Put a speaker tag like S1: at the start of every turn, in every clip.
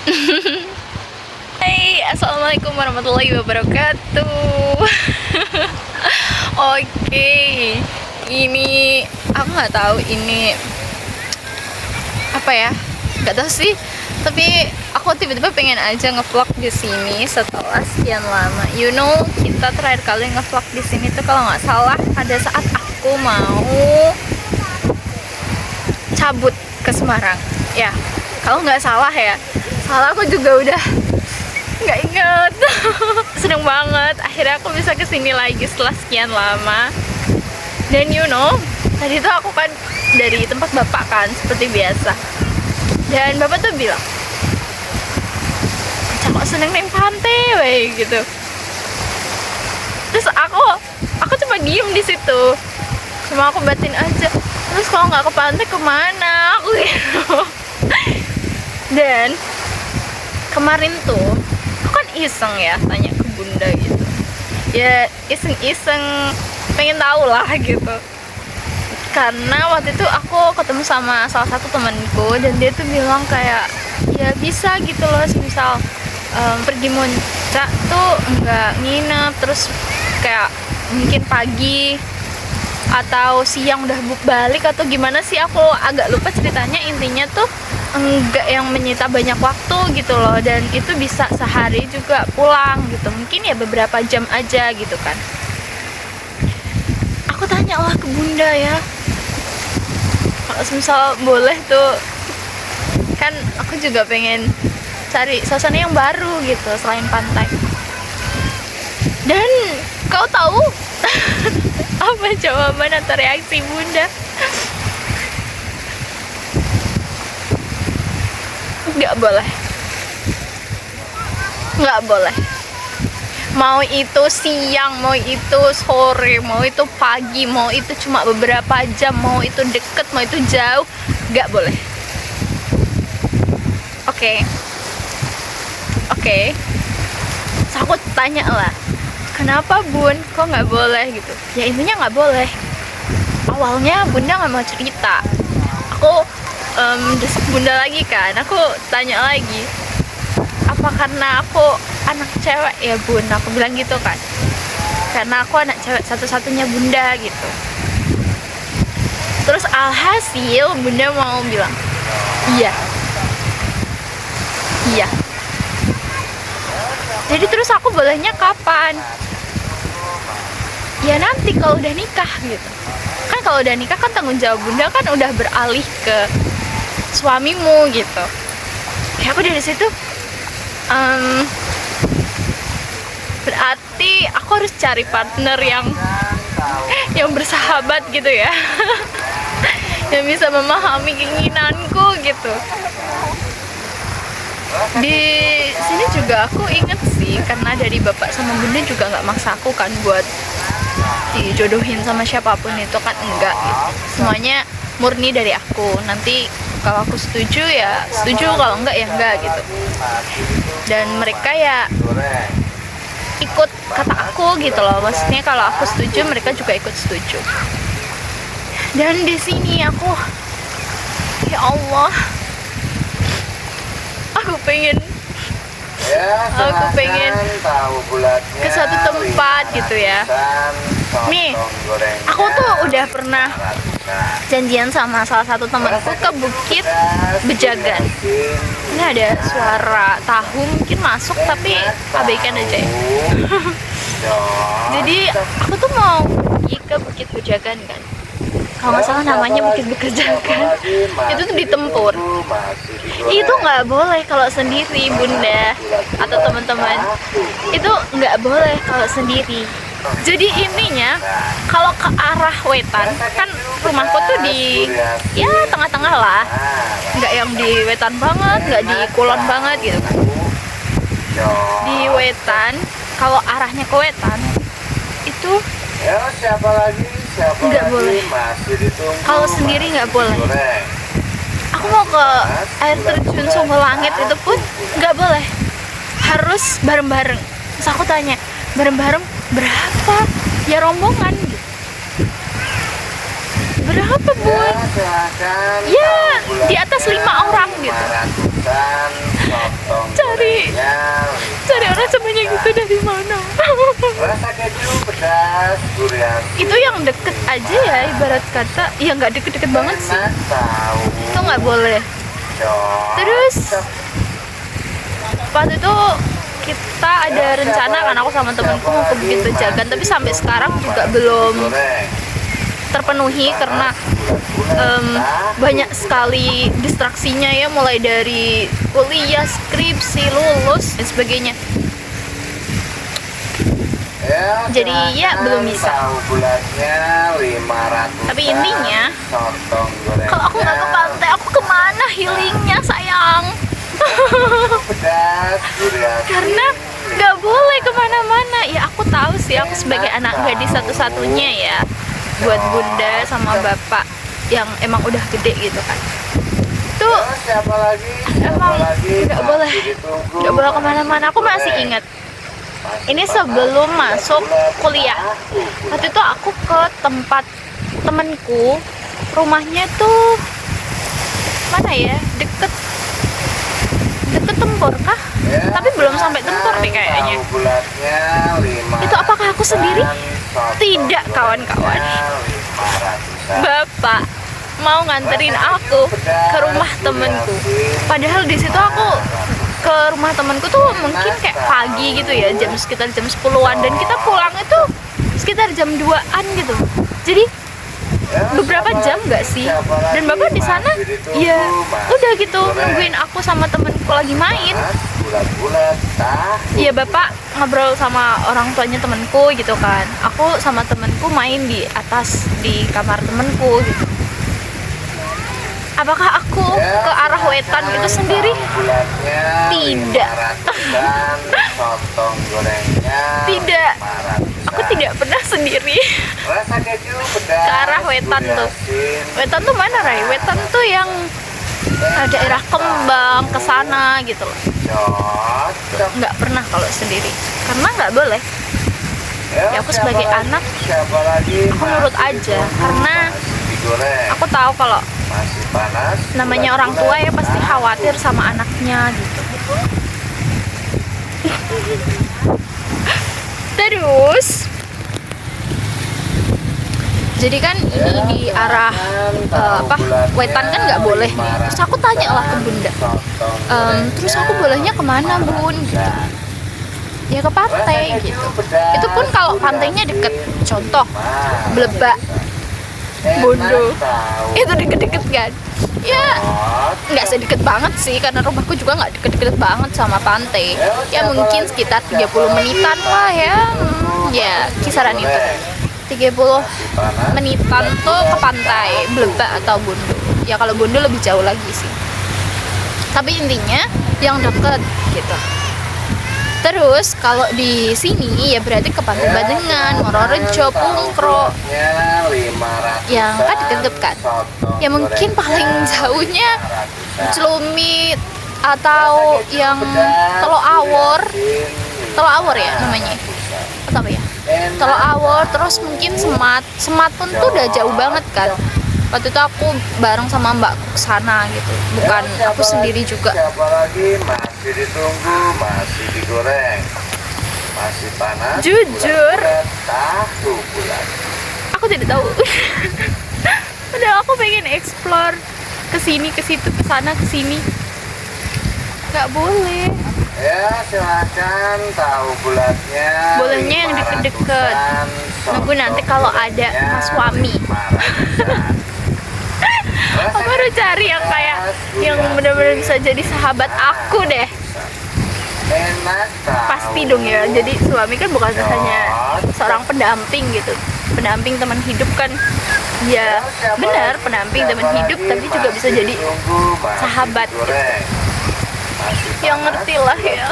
S1: Hai, assalamualaikum warahmatullahi wabarakatuh. Oke, ini aku nggak tahu ini apa ya, nggak tahu sih. Tapi aku tiba-tiba pengen aja ngevlog di sini setelah sekian lama. Kita terakhir kali ngevlog di sini tuh kalau nggak salah ada saat aku mau cabut ke Semarang. Ya, kalau nggak salah ya. Salah aku juga udah nggak inget. Seneng banget akhirnya aku bisa kesini lagi setelah sekian lama. Dan tadi tuh aku kan dari tempat bapak kan seperti biasa, dan bapak tuh bilang, "Kok seneng neng pantai weh," gitu. Terus aku cuma diem di situ, cuma aku batin aja, terus kalau nggak ke pantai kemana aku gitu. Dan kemarin tuh aku kan iseng ya tanya ke bunda gitu, ya iseng-iseng pengen tahu lah gitu, karena waktu itu aku ketemu sama salah satu temanku dan dia tuh bilang kayak ya bisa gitu loh, misal pergi muncak tuh nggak nginep, terus kayak mungkin pagi atau siang udah balik atau gimana sih, aku agak lupa ceritanya. Intinya tuh enggak yang menyita banyak waktu gitu loh, dan itu bisa sehari juga pulang gitu, mungkin ya beberapa jam aja gitu kan. Aku tanya lah ke bunda ya, kalau misal boleh tuh, kan aku juga pengen cari suasana yang baru gitu selain pantai. Dan kau tahu apa jawaban atau reaksi bunda? Nggak boleh, nggak boleh. Mau itu siang, mau itu sore, mau itu pagi, mau itu cuma beberapa jam, mau itu deket, mau itu jauh, nggak boleh. Oke. Terus aku tanya lah, kenapa bun, kok nggak boleh gitu? Ya intinya nggak boleh. Awalnya bunda nggak mau cerita. Aku desak bunda lagi kan, aku tanya lagi, apa karena aku anak cewek ya bun, aku bilang gitu kan, karena aku anak cewek satu-satunya bunda gitu. Terus alhasil bunda mau bilang iya. Jadi terus aku bolehnya kapan? Ya nanti kalau udah nikah gitu kan. Kalau udah nikah kan tanggung jawab bunda kan udah beralih ke suamimu gitu. Kayak aku dari situ berarti aku harus cari partner yang bersahabat gitu ya. Yang bisa memahami keinginanku gitu. Di sini juga aku inget sih, karena dari bapak sama bunda juga nggak maksa aku kan buat dijodohin sama siapapun, itu kan enggak gitu. Semuanya murni dari aku. Nanti kalau aku setuju ya setuju, kalau enggak ya enggak gitu. Dan mereka ya ikut kata aku gitu loh, maksudnya kalau aku setuju mereka juga ikut setuju. Dan di sini aku, ya Allah, aku pengen ke suatu tempat gitu ya. Nih, aku tuh udah pernah janjian sama salah satu temanku ke Bukit Bejagan. Ini ada suara tahu mungkin masuk, tapi abaikan aja ya. Jadi aku tuh mau pergi ke Bukit Bejagan kan, kalau nggak salah namanya Bukit Bejagan. Itu tuh di Tempur. Itu nggak boleh kalau sendiri bunda atau teman-teman, itu nggak boleh kalau sendiri. Jadi intinya kalau ke arah wetan, kan rumahku tuh di ya tengah-tengah lah, nggak yang di wetan banget, nggak di kulon banget gitu kan. Di wetan, kalau arahnya ke wetan itu nggak boleh. Kalau sendiri nggak boleh. Aku mau ke air terjun Sumber Langit itu pun nggak boleh, harus bareng-bareng. Terus aku tanya, bareng-bareng berapa? Ya rombongan gitu. Berapa bun? Ya di atas 5 orang gitu. dari mana?
S2: Rasa keju pedas durian.
S1: Itu yang deket aja ya, ibarat kata. Ya nggak deket-deket banget sih.
S2: Enak tahu.
S1: Itu nggak boleh.
S2: Cocok.
S1: Terus pas itu kita ada rencana kan, aku sama temenku mau ke Bukit Pejagan, tapi sampai sekarang juga belum
S2: Goreng.
S1: terpenuhi karena banyak sekali distraksinya ya, mulai dari kuliah, skripsi, lulus dan sebagainya.
S2: Ya,
S1: Jadi ya belum bisa.
S2: tahu bulatnya 500.
S1: Tapi intinya,
S2: Sotong goreng.
S1: kalau aku nggak ke pantai, aku kemana healingnya sayang?
S2: Pedas durian.
S1: Karena nggak boleh kemana-mana. Ya aku tahu sih, aku sebagai anak gadis satu-satunya ya, buat bunda sama bapak yang emang udah gede gitu kan, itu
S2: Terus siapa lagi?
S1: emang nggak boleh, nggak boleh kemana-mana. Aku masih ingat ini sebelum masuk kuliah. Waktu itu aku ke tempat temenku, rumahnya tuh mana ya, deket Tempur kah? Tapi belum sampai Tempur deh kayaknya. Itu apakah aku sendiri? Tidak, kawan-kawan. Bapak mau nganterin aku ke rumah temenku. Padahal di situ aku ke rumah temenku tuh mungkin kayak pagi gitu ya, sekitar jam 10-an, dan kita pulang itu sekitar jam 2-an gitu. Jadi beberapa jam nggak sih? Dan bapak di sana ya udah gitu nungguin aku sama temenku lagi main. Ya bapak ngobrol sama orang tuanya temenku gitu kan. Aku sama temenku main di atas di kamar temenku gitu. Apakah aku ke arah wetan itu sendiri? Tidak. Tidak. Aku tidak pernah sendiri ke arah wetan tuh. Wetan tuh mana, Ray? Wetan tuh yang daerah Kembang ke sana gitu loh. Nggak pernah kalau sendiri, karena nggak boleh. Ya aku sebagai anak, aku nurut aja, karena aku tahu kalau namanya orang tua ya pasti khawatir sama anaknya gitu. Terus jadi kan ini di arah wetan kan nggak boleh nih. Terus aku tanya lah ke bunda, terus aku bolehnya kemana bun gitu. Ya ke pantai gitu. Itu pun kalau pantainya deket, contoh Blebak, Bondo, itu deket-deket kan. Ya nggak sedikit banget sih, karena rumahku juga nggak deket-deket banget sama pantai. Ya mungkin sekitar 30 menitan lah ya. Ya kisaran itu 30 menitan tuh ke pantai Blebak atau Bondo. Ya kalau Bondo lebih jauh lagi sih, tapi intinya yang deket gitu. Terus kalau di sini ya berarti ke Pantai Badengan, Ngororejo, Pungkro, yang kan deket kan. Ya mungkin paling jauhnya Celumit atau yang Telo Awor ya namanya, atau apa ya? Telo Awor, terus mungkin Semat pun tuh udah jauh banget kan. Waktu itu aku bareng sama mbakku kesana gitu, bukan aku sendiri juga.
S2: Siapa lagi? Masih ditunggu, masih digoreng, masih panas.
S1: Jujur,
S2: Tahu bulat.
S1: aku tidak tahu. Padahal aku pengen explore ke sini, ke situ, ke sana, ke sini. Nggak boleh.
S2: Ya silakan, tahu bulatnya.
S1: Bolehnya yang deket-deket. Nunggu nanti kalau ada mas suami. Aku baru cari yang kayak yang benar-benar bisa jadi sahabat aku deh.
S2: Enak tahu.
S1: Pasti dong ya. Jadi suami kan bukan hanya seorang pendamping gitu. Pendamping teman hidup kan. Ya benar, pendamping teman hidup, tapi juga bisa jadi sahabat gitu. Yang ngerti lah ya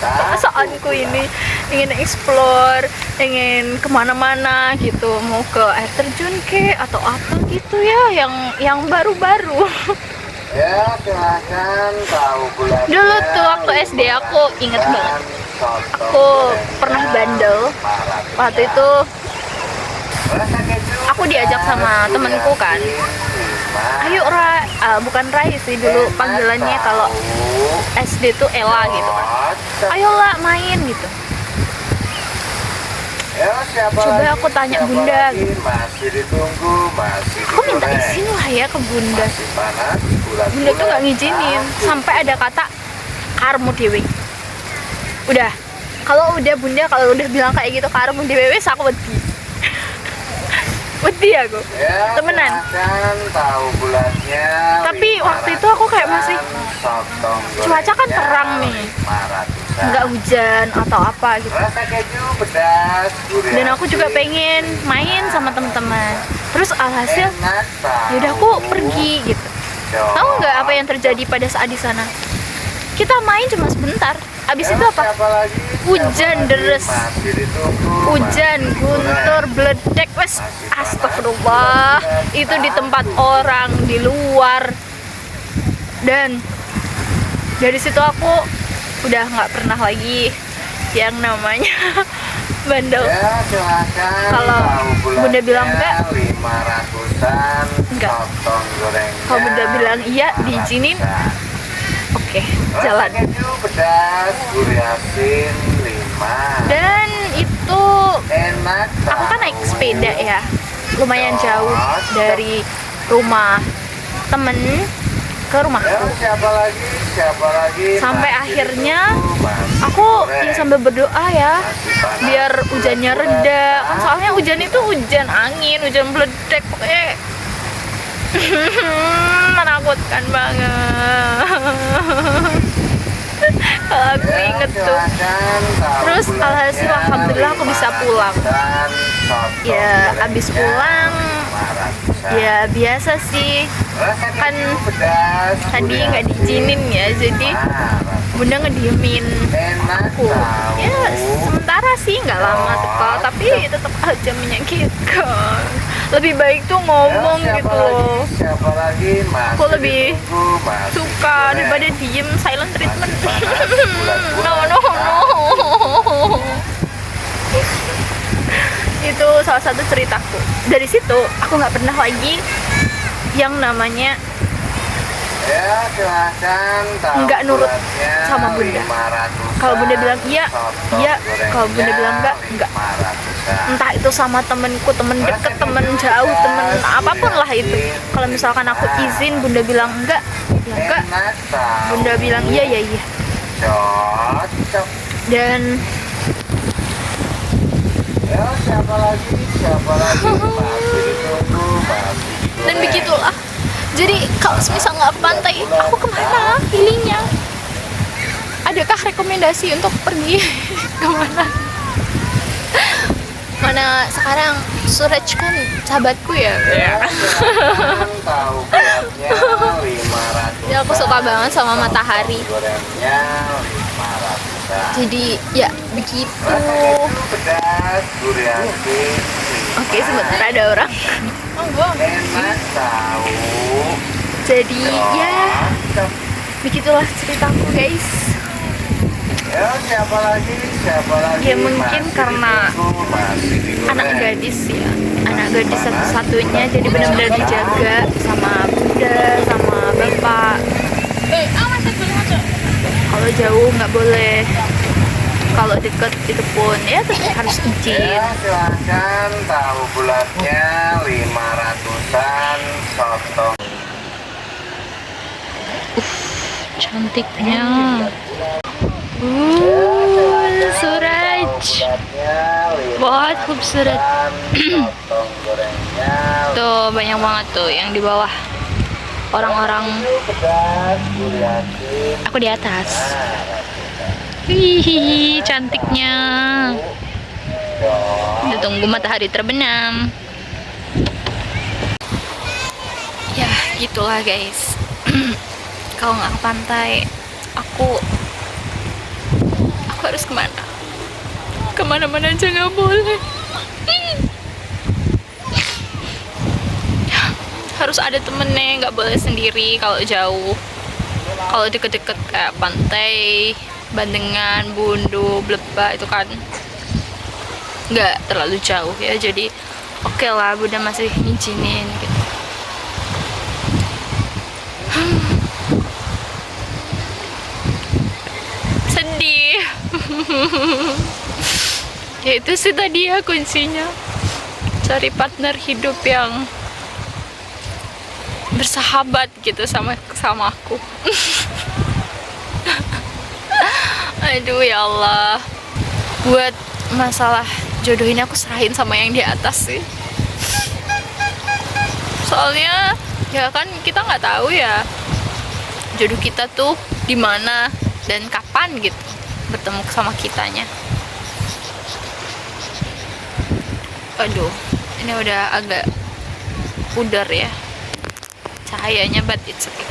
S1: perasaanku ini, ingin explore, ingin kemana-mana gitu, mau ke air terjun ke atau apa gitu ya, yang baru-baru.
S2: Ya silahkan, tahu bulat.
S1: Dulu tuh waktu SD aku inget banget, aku pernah bandel. Waktu itu aku diajak sama temenku kan, ayo bukan Rai sih dulu panggilannya, kalau SD tuh Ella gitu kan, ayolah main gitu. Coba aku tanya Bunda.
S2: Masih ditunggu, masih
S1: Aku minta
S2: digoreng.
S1: izin lah ya ke Bunda.
S2: Masih panas, bulat-bulat.
S1: Bunda tuh nggak ngizinin. Sampai ada kata karmu dewe. Udah. Kalau udah bilang kayak gitu karmu dewe, aku wedi. Wedi aku.
S2: Ya,
S1: Temenan.
S2: silahkan tahu bulatnya.
S1: Tapi waktu itu aku kayak masih
S2: sotong
S1: cuaca kan
S2: gorengnya
S1: terang nih.
S2: 500-an.
S1: Nggak hujan atau apa gitu.
S2: Rasa keju pedas, gurih
S1: Dan aku juga
S2: asin,
S1: pengen main sama teman-teman. Terus alhasil
S2: enak tahu.
S1: yaudah aku pergi gitu. Tahu nggak apa yang terjadi pada saat di sana? Kita main cuma sebentar. Abis itu apa? Hujan deres. Hujan, guntur, bledek, wes. Astagfirullah. Itu di tempat orang di luar. Dan dari situ aku udah nggak pernah lagi yang namanya bandel.
S2: Ya, silahkan
S1: Kalau
S2: tahu
S1: Bunda bilang enggak,
S2: 500-an,
S1: enggak.
S2: sotong gorengnya
S1: Kalau Bunda bilang iya, diizinin.
S2: 500-an.
S1: Oke,
S2: Rasa
S1: jalan.
S2: keju pedas, gurih asin 5.
S1: Dan itu
S2: Enak
S1: aku kan naik
S2: tahu.
S1: sepeda ya, lumayan jauh dari rumah temen ke
S2: Ya,
S1: rumahku.
S2: siapa lagi?
S1: Sampai
S2: Masih
S1: akhirnya
S2: ditunggu, masih
S1: Aku
S2: goreng.
S1: ya sambil berdoa ya,
S2: Masih panas,
S1: biar hujannya reda. Kan soalnya hujan itu hujan angin, hujan meledek, pokoknya menakutkan banget. Kalau aku
S2: Ya,
S1: inget tuh.
S2: silahkan tahu
S1: Terus
S2: bulatnya,
S1: alhasil alhamdulillah aku bisa pulang.
S2: 500-an, sotong
S1: Ya, abis
S2: gorengnya
S1: pulang
S2: 500-an.
S1: ya biasa sih.
S2: Rasa
S1: Kan
S2: keju pedas,
S1: tadi
S2: gurih
S1: nggak
S2: asin
S1: diizinin ya, jadi
S2: 500.
S1: Bunda ngediemin
S2: Enak
S1: aku.
S2: tahu.
S1: Ya sementara sih nggak lama teka, tapi tetap aja menyakitkan. Lebih baik tuh ngomong
S2: Ya,
S1: gitu loh.
S2: Siapa lagi? Masih
S1: Aku lebih
S2: ditunggu, masih
S1: Suka
S2: digoreng.
S1: daripada diem silent treatment.
S2: Masih panas, bulat-bulat.
S1: No. Itu salah satu ceritaku. Dari situ aku nggak pernah lagi yang namanya
S2: Ya, silahkan tahu
S1: nggak nurut
S2: bulatnya,
S1: sama Bunda.
S2: 500-an,
S1: Kalau Bunda bilang iya,
S2: sotong
S1: iya.
S2: gorengnya
S1: Kalau Bunda bilang enggak.
S2: 500-an.
S1: Entah itu sama temenku, temen deket, temen jauh, temen apapun lah itu. Kalau misalkan aku izin, Bunda bilang enggak, ya enggak.
S2: Enak tahu.
S1: Bunda bilang iya, ya iya.
S2: Cocok.
S1: Dan
S2: Ya, siapa lagi? Masih ditunggu, masih digoreng.
S1: dan begitulah. Jadi kalau misal nggak pantai, aku kemana healingnya? Adakah rekomendasi untuk pergi kemana? Mana sekarang Suraj kan sahabatku ya.
S2: Ya, silahkan tahu bulatnya 500-an.
S1: Ya, aku suka banget sama matahari.
S2: Sotong gorengnya 500-an.
S1: Jadi ya begitu.
S2: Rasa keju pedas, gurih asin.
S1: Oke, sebentar ada orang.
S2: Enak tahu.
S1: Jadi ya
S2: Cocok.
S1: begitulah ceritaku guys.
S2: Ya, siapa lagi?
S1: Ya, mungkin
S2: Masih
S1: karena
S2: ditunggu, masih digoreng.
S1: Anak gadis ya, anak gadis satu-satunya, jadi benar-benar dijaga sama bunda, sama bapak. Kalau jauh nggak boleh, kalau deket itu pun ya tetap harus izin.
S2: Ya, silahkan tahu bulatnya 500-an, sotong.
S1: Cantiknya. Suraj, बहुत खूबसूरत.
S2: Sotong gorengnya
S1: Tuh banyak banget tuh yang di bawah. Orang-orang,
S2: pedas, gurih asin.
S1: aku di atas. Hihihi, cantiknya. Kita tunggu matahari terbenam. Ya, gitulah guys. Kalau nggak ke pantai, aku harus kemana? Kemana-mana aja nggak boleh. Harus ada temennya, nggak boleh sendiri kalau jauh. Kalau deket-deket kayak pantai, Bandengan, Bundu, Bleba itu kan nggak terlalu jauh ya, jadi oke lah, Bunda masih ngizinin gitu. Sedih. Ya itu sih tadi ya kuncinya, cari partner hidup yang bersahabat gitu sama aku. Aduh ya Allah, buat masalah jodoh ini aku serahin sama yang di atas sih. Soalnya ya kan kita nggak tahu ya jodoh kita tuh di mana dan kapan gitu bertemu sama kitanya. Aduh, ini udah agak pudar ya cahayanya, but it's okay.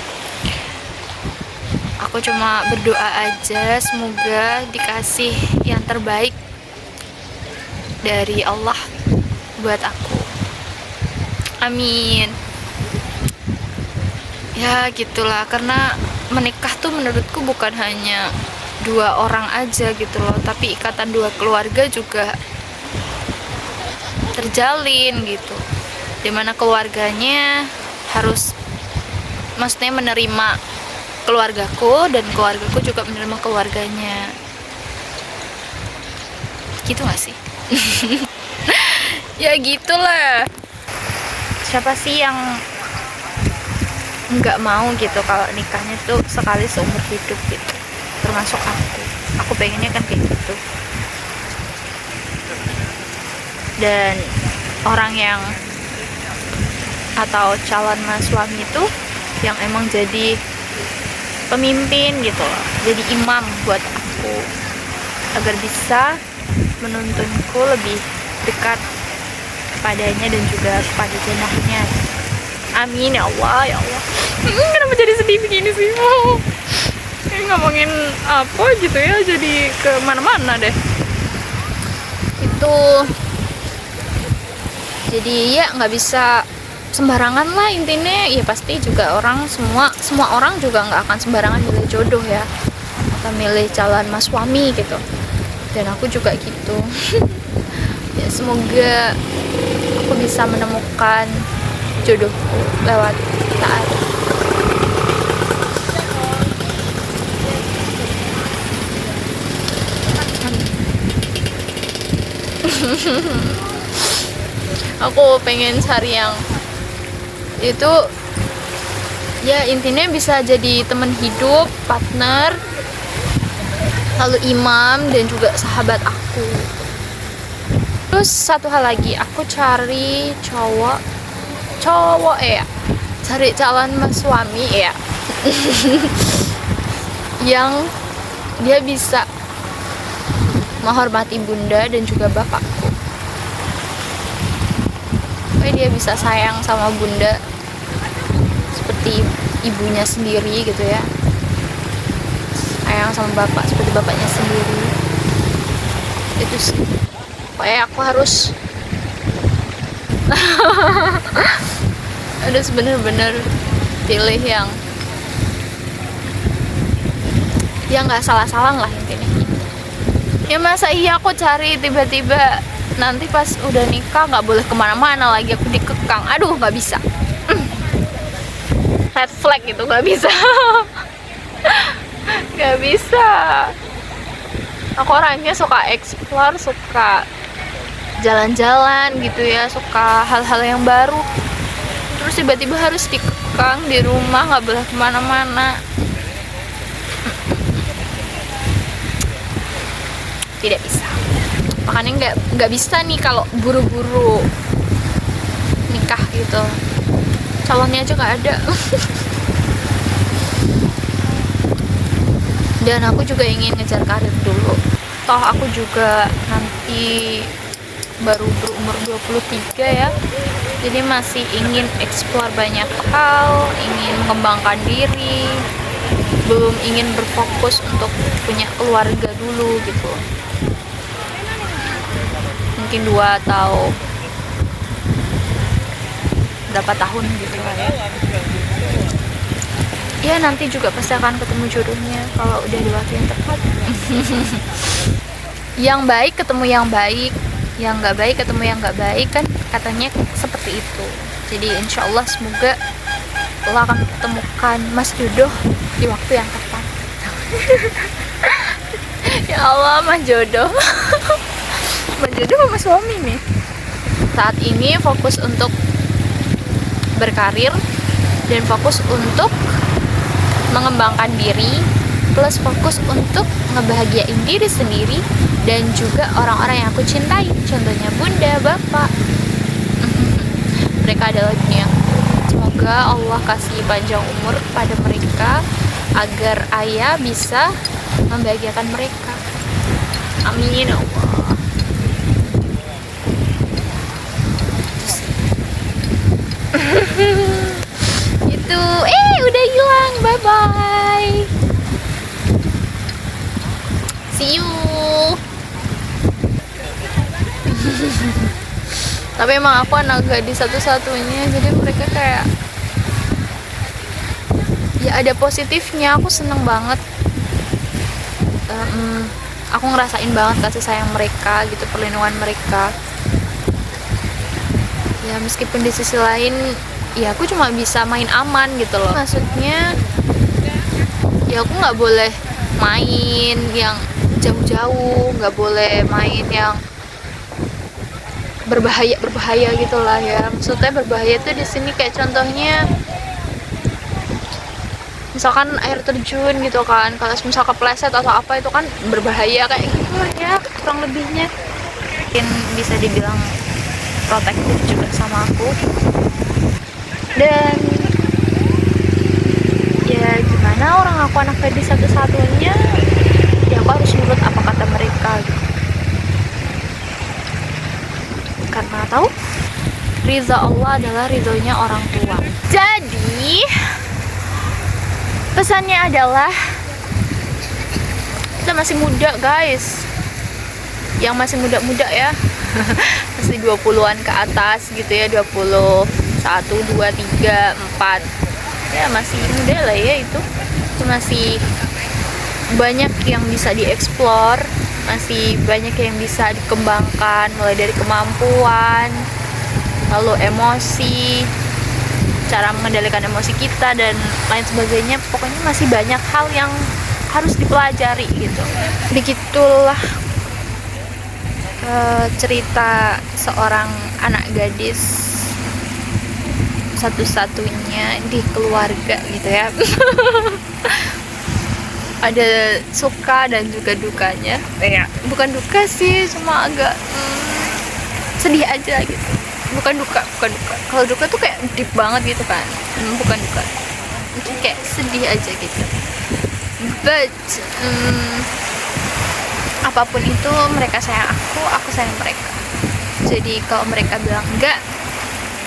S1: Aku cuma berdoa aja semoga dikasih yang terbaik dari Allah buat aku. Amin. Ya gitulah, karena menikah tuh menurutku bukan hanya dua orang aja gitu loh, tapi ikatan dua keluarga juga terjalin gitu, dimana keluarganya harus maksudnya menerima keluargaku dan keluargaku juga menerima keluarganya, gitu gak sih? Ya gitulah, siapa sih yang nggak mau gitu kalau nikahnya tuh sekali seumur hidup gitu, termasuk aku pengennya kan kayak gitu. Dan orang yang atau calon mas suami itu yang emang jadi pemimpin gitu loh, jadi imam buat aku agar bisa menuntunku lebih dekat padanya dan juga kepada jenahnya. Amin ya Allah, ya Allah. Kenapa jadi sedih begini sih? Ini ngomongin apa gitu ya, jadi kemana-mana deh. Itu jadi ya nggak bisa sembarangan lah intinya. Ya pasti juga semua orang juga nggak akan sembarangan milih jodoh ya, atau milih calon mas suami gitu. Dan aku juga gitu. Ya semoga aku bisa menemukan jodohku lewat taat. Aku pengen cari yang itu ya intinya bisa jadi teman hidup, partner, lalu imam dan juga sahabat aku. Terus satu hal lagi, aku cari cowok ya, cari calon mas suami ya yang dia bisa menghormati bunda dan juga bapakku. Dia bisa sayang sama bunda seperti ibunya sendiri gitu ya, sayang sama bapak seperti bapaknya sendiri. Itu sih pokoknya aku harus harus bener-bener pilih yang nggak salah-salah lah intinya. Ya masa iya aku cari tiba-tiba nanti pas udah nikah nggak boleh kemana-mana lagi, aku dikekang. Aduh nggak bisa. Red flag gitu, nggak bisa. Nggak bisa. Aku orangnya suka explore, suka jalan-jalan gitu ya, suka hal-hal yang baru. Terus tiba-tiba harus dikekang di rumah, nggak boleh kemana-mana. Tidak bisa. Makanya nggak bisa nih kalau buru-buru nikah gitu, calonnya aja nggak ada. Dan aku juga ingin ngejar karir dulu, toh aku juga nanti baru berumur 23 ya, jadi masih ingin explore banyak hal, ingin mengembangkan diri, belum ingin berfokus untuk punya keluarga dulu gitu. Mungkin 2 atau berapa tahun gitu lah ya. Ya nanti juga pasti akan ketemu jodohnya kalau udah di waktu yang tepat. Yang baik ketemu yang baik, yang nggak baik ketemu yang nggak baik, kan katanya seperti itu. Jadi insya Allah semoga Allah akan ketemukan mas jodoh di waktu yang tepat. Ya Allah, mas jodoh. jodoh sama suami nih. Saat ini fokus untuk berkarir dan fokus untuk mengembangkan diri, plus fokus untuk ngebahagiain diri sendiri dan juga orang-orang yang aku cintai, contohnya bunda, bapak. Mereka adalah dunia. Semoga Allah kasih panjang umur pada mereka agar ayah bisa membahagiakan mereka. Amin ya Allah. Itu udah hilang. Bye bye. See you. Tapi emang aku anak gadis satu-satunya, jadi mereka kayak ya ada positifnya. Aku seneng banget. Aku ngerasain banget kasih sayang mereka gitu, perlindungan mereka. Ya meskipun di sisi lain ya aku cuma bisa main aman gitu loh. Maksudnya ya aku nggak boleh main yang jauh-jauh, nggak boleh main yang berbahaya gitulah ya. Maksudnya berbahaya tuh di sini kayak contohnya misalkan air terjun gitu kan, kalau misal kepleset atau apa itu kan berbahaya kayak gitu lah ya kurang lebihnya. Mungkin bisa dibilang protektif juga sama aku, dan ya gimana, orang aku anak gadis satu-satunya, ya aku harus nurut apa kata mereka gitu. Karena tahu ridha Allah adalah ridhonya orang tua. Jadi pesannya adalah kita masih muda guys, yang masih muda-muda ya, masih 20-an ke atas gitu ya, 21, 2, 3, 4 ya, masih muda lah ya. Itu masih banyak yang bisa dieksplor, masih banyak yang bisa dikembangkan, mulai dari kemampuan, lalu emosi, cara mengendalikan emosi kita dan lain sebagainya. Pokoknya masih banyak hal yang harus dipelajari gitu. Begitulah cerita seorang anak gadis satu-satunya di keluarga gitu ya. Ada suka dan juga dukanya. Bukan duka sih, cuma agak sedih aja gitu. Bukan duka. Kalau duka tuh kayak deep banget gitu kan. Bukan duka. Mungkin kayak sedih aja gitu. But apapun itu, mereka sayang aku sayang mereka. Jadi kalau mereka bilang enggak,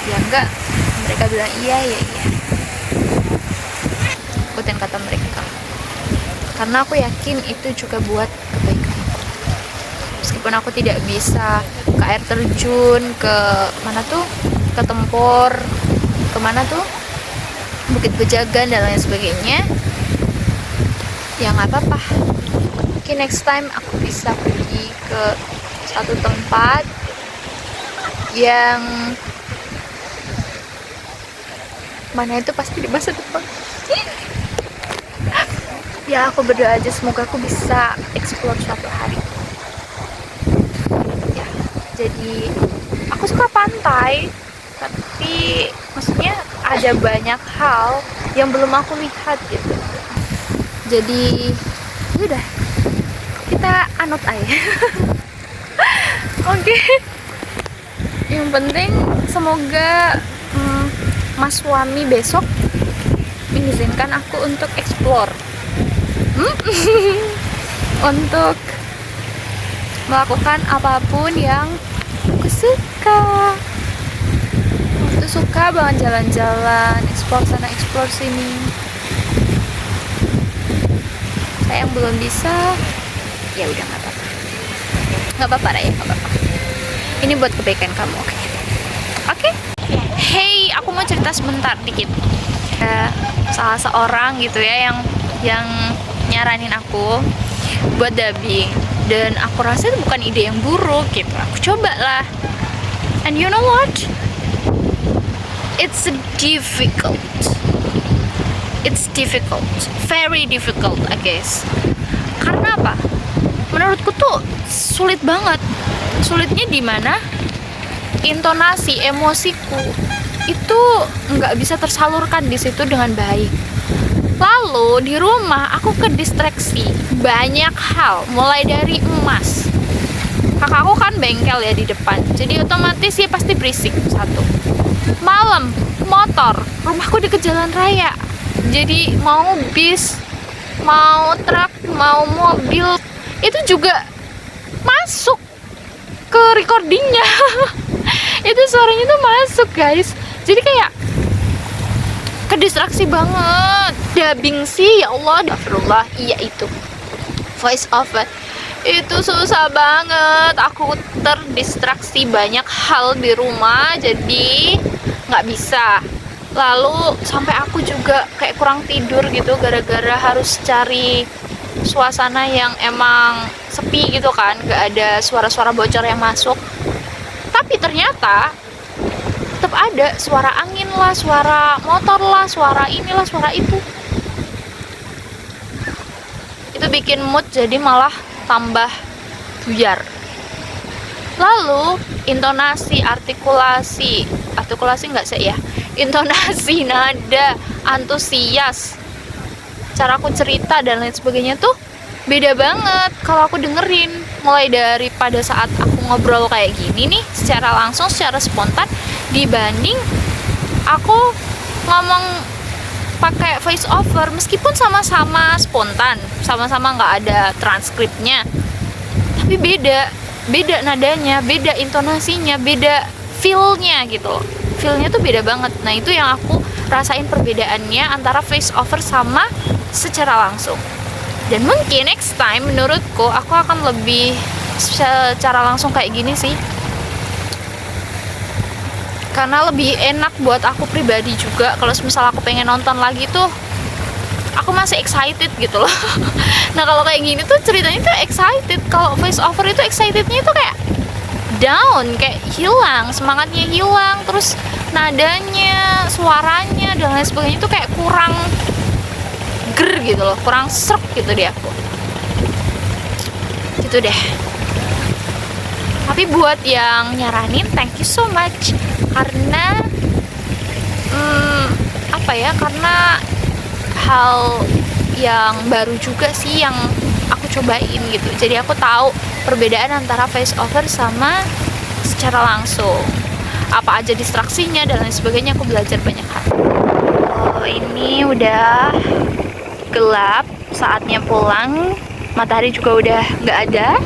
S1: ya enggak. Mereka bilang iya, ya iya. Ikutin kata mereka. Karena aku yakin itu juga buat kebaikan. Meskipun aku tidak bisa ke air terjun, ke mana tuh, ke Tempur, kemana tuh, Bukit Pejagan dan lain sebagainya, ya nggak apa-apa. Mungkin next time aku bisa pergi ke satu tempat yang mana itu pasti di masa depan. Ya aku berdoa aja semoga aku bisa explore suatu hari ya. Jadi aku suka pantai, tapi maksudnya ada banyak hal yang belum aku lihat gitu. Jadi udah, kita anut aja. Oke. Yang penting semoga mas suami besok mengizinkan aku untuk explore, untuk melakukan apapun yang aku suka. Aku suka banget jalan-jalan, explore sana, explore sini. Saya yang belum bisa, ya udah nggak apa-apa. Nggak apa-apa Raya, nggak apa-apa. Ini buat kebaikan kamu, oke? Oke? Hey, aku mau cerita sebentar dikit. Salah seorang gitu ya yang nyaranin aku buat dubbing, dan aku rasa itu bukan ide yang buruk gitu. Aku coba lah, and you know what, it's difficult, very difficult I guess. Karena apa? Menurutku tuh sulit banget. sulitnya di mana? Intonasi emosiku itu nggak bisa tersalurkan di situ dengan baik. Lalu di rumah aku ke distraksi banyak hal, mulai dari emas. Kakakku kan bengkel ya di depan, jadi otomatis ya pasti berisik satu. Malam, motor, rumahku deket jalan raya, jadi mau bis, mau truk, mau mobil, itu juga masuk ke recordingnya. Itu suaranya tuh masuk guys, jadi kayak kedistraksi banget. Dubbing sih, ya Allah, astagfirullah, iya itu voice over itu susah banget. Aku terdistraksi banyak hal di rumah, jadi nggak bisa. Lalu sampai aku juga kayak kurang tidur gitu gara-gara harus cari suasana yang emang sepi gitu kan, nggak ada suara-suara bocor yang masuk. Tapi ternyata tetap ada suara angin lah, suara motor lah, suara inilah, suara itu. Itu bikin mood jadi malah tambah buyar. Lalu intonasi, artikulasi nggak sih ya, intonasi, nada, antusias, cara aku cerita dan lain sebagainya tuh beda banget kalau aku dengerin. Mulai dari pada saat aku ngobrol kayak gini nih secara langsung, secara spontan, dibanding aku ngomong pakai voice over, meskipun sama-sama spontan, sama-sama nggak ada transkripnya, tapi beda nadanya, beda intonasinya, beda feelnya gitu loh. Feelnya tuh beda banget. Nah itu yang aku rasain perbedaannya antara voice over sama secara langsung. Dan mungkin next time menurutku aku akan lebih secara langsung kayak gini sih, karena lebih enak buat aku pribadi juga. Kalau misal aku pengen nonton lagi tuh aku masih excited gitu loh. Nah kalau kayak gini tuh ceritanya tuh excited. Kalau voice over itu excitednya itu kayak down, kayak hilang, semangatnya hilang, terus nadanya, suaranya dan lain sebagainya itu kayak kurang ger gitu loh, kurang serk gitu di aku gitu deh. Tapi buat yang nyaranin, thank you so much, karena apa ya, karena hal yang baru juga sih yang aku cobain gitu. Jadi aku tahu perbedaan antara voice over sama secara langsung, apa aja distraksinya dan lain sebagainya. Aku belajar banyak hal. Oh, ini udah gelap, saatnya pulang. Matahari juga udah nggak ada.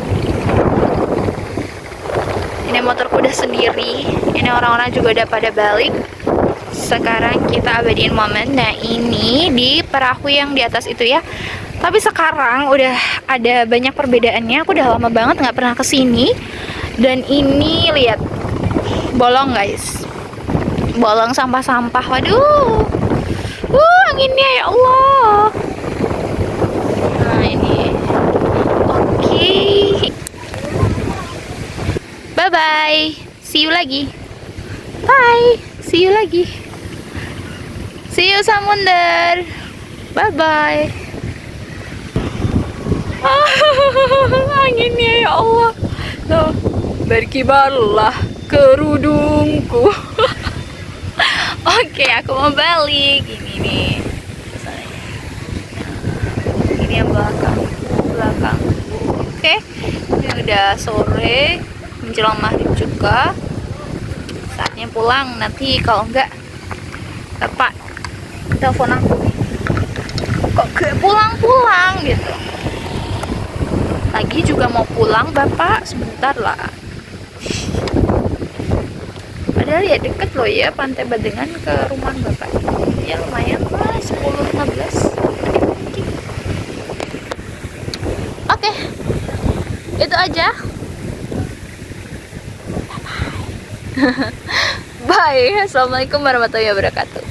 S1: Ini motorku udah sendiri. Ini orang-orang juga udah pada balik. Sekarang kita abadiin momen. Nah ini di perahu yang di atas itu ya. Tapi sekarang udah ada banyak perbedaannya. Aku udah lama banget nggak pernah kesini. Dan ini lihat, bolong guys, bolong sampah-sampah. Waduh, anginnya ya Allah. Nah ini, oke. Bye bye, see you lagi. Bye, see you lagi. See you Samudra. Bye bye. Anginnya ya Allah. Tuh, berkibarlah kerudungku. Oke, aku mau balik. Ini nih. Ini yang belakang. Oke, ini udah sore, menjelang maghrib juga. Saatnya pulang. Nanti kalau enggak, Bapak telepon aku. Kok gak pulang-pulang gitu. Lagi juga mau pulang Bapak, sebentar lah. Padahal ya deket loh ya Pantai Badengan ke rumah Bapak. Ya lumayan lah, 10-15. Oke, itu aja. Bye. Assalamualaikum warahmatullahi wabarakatuh.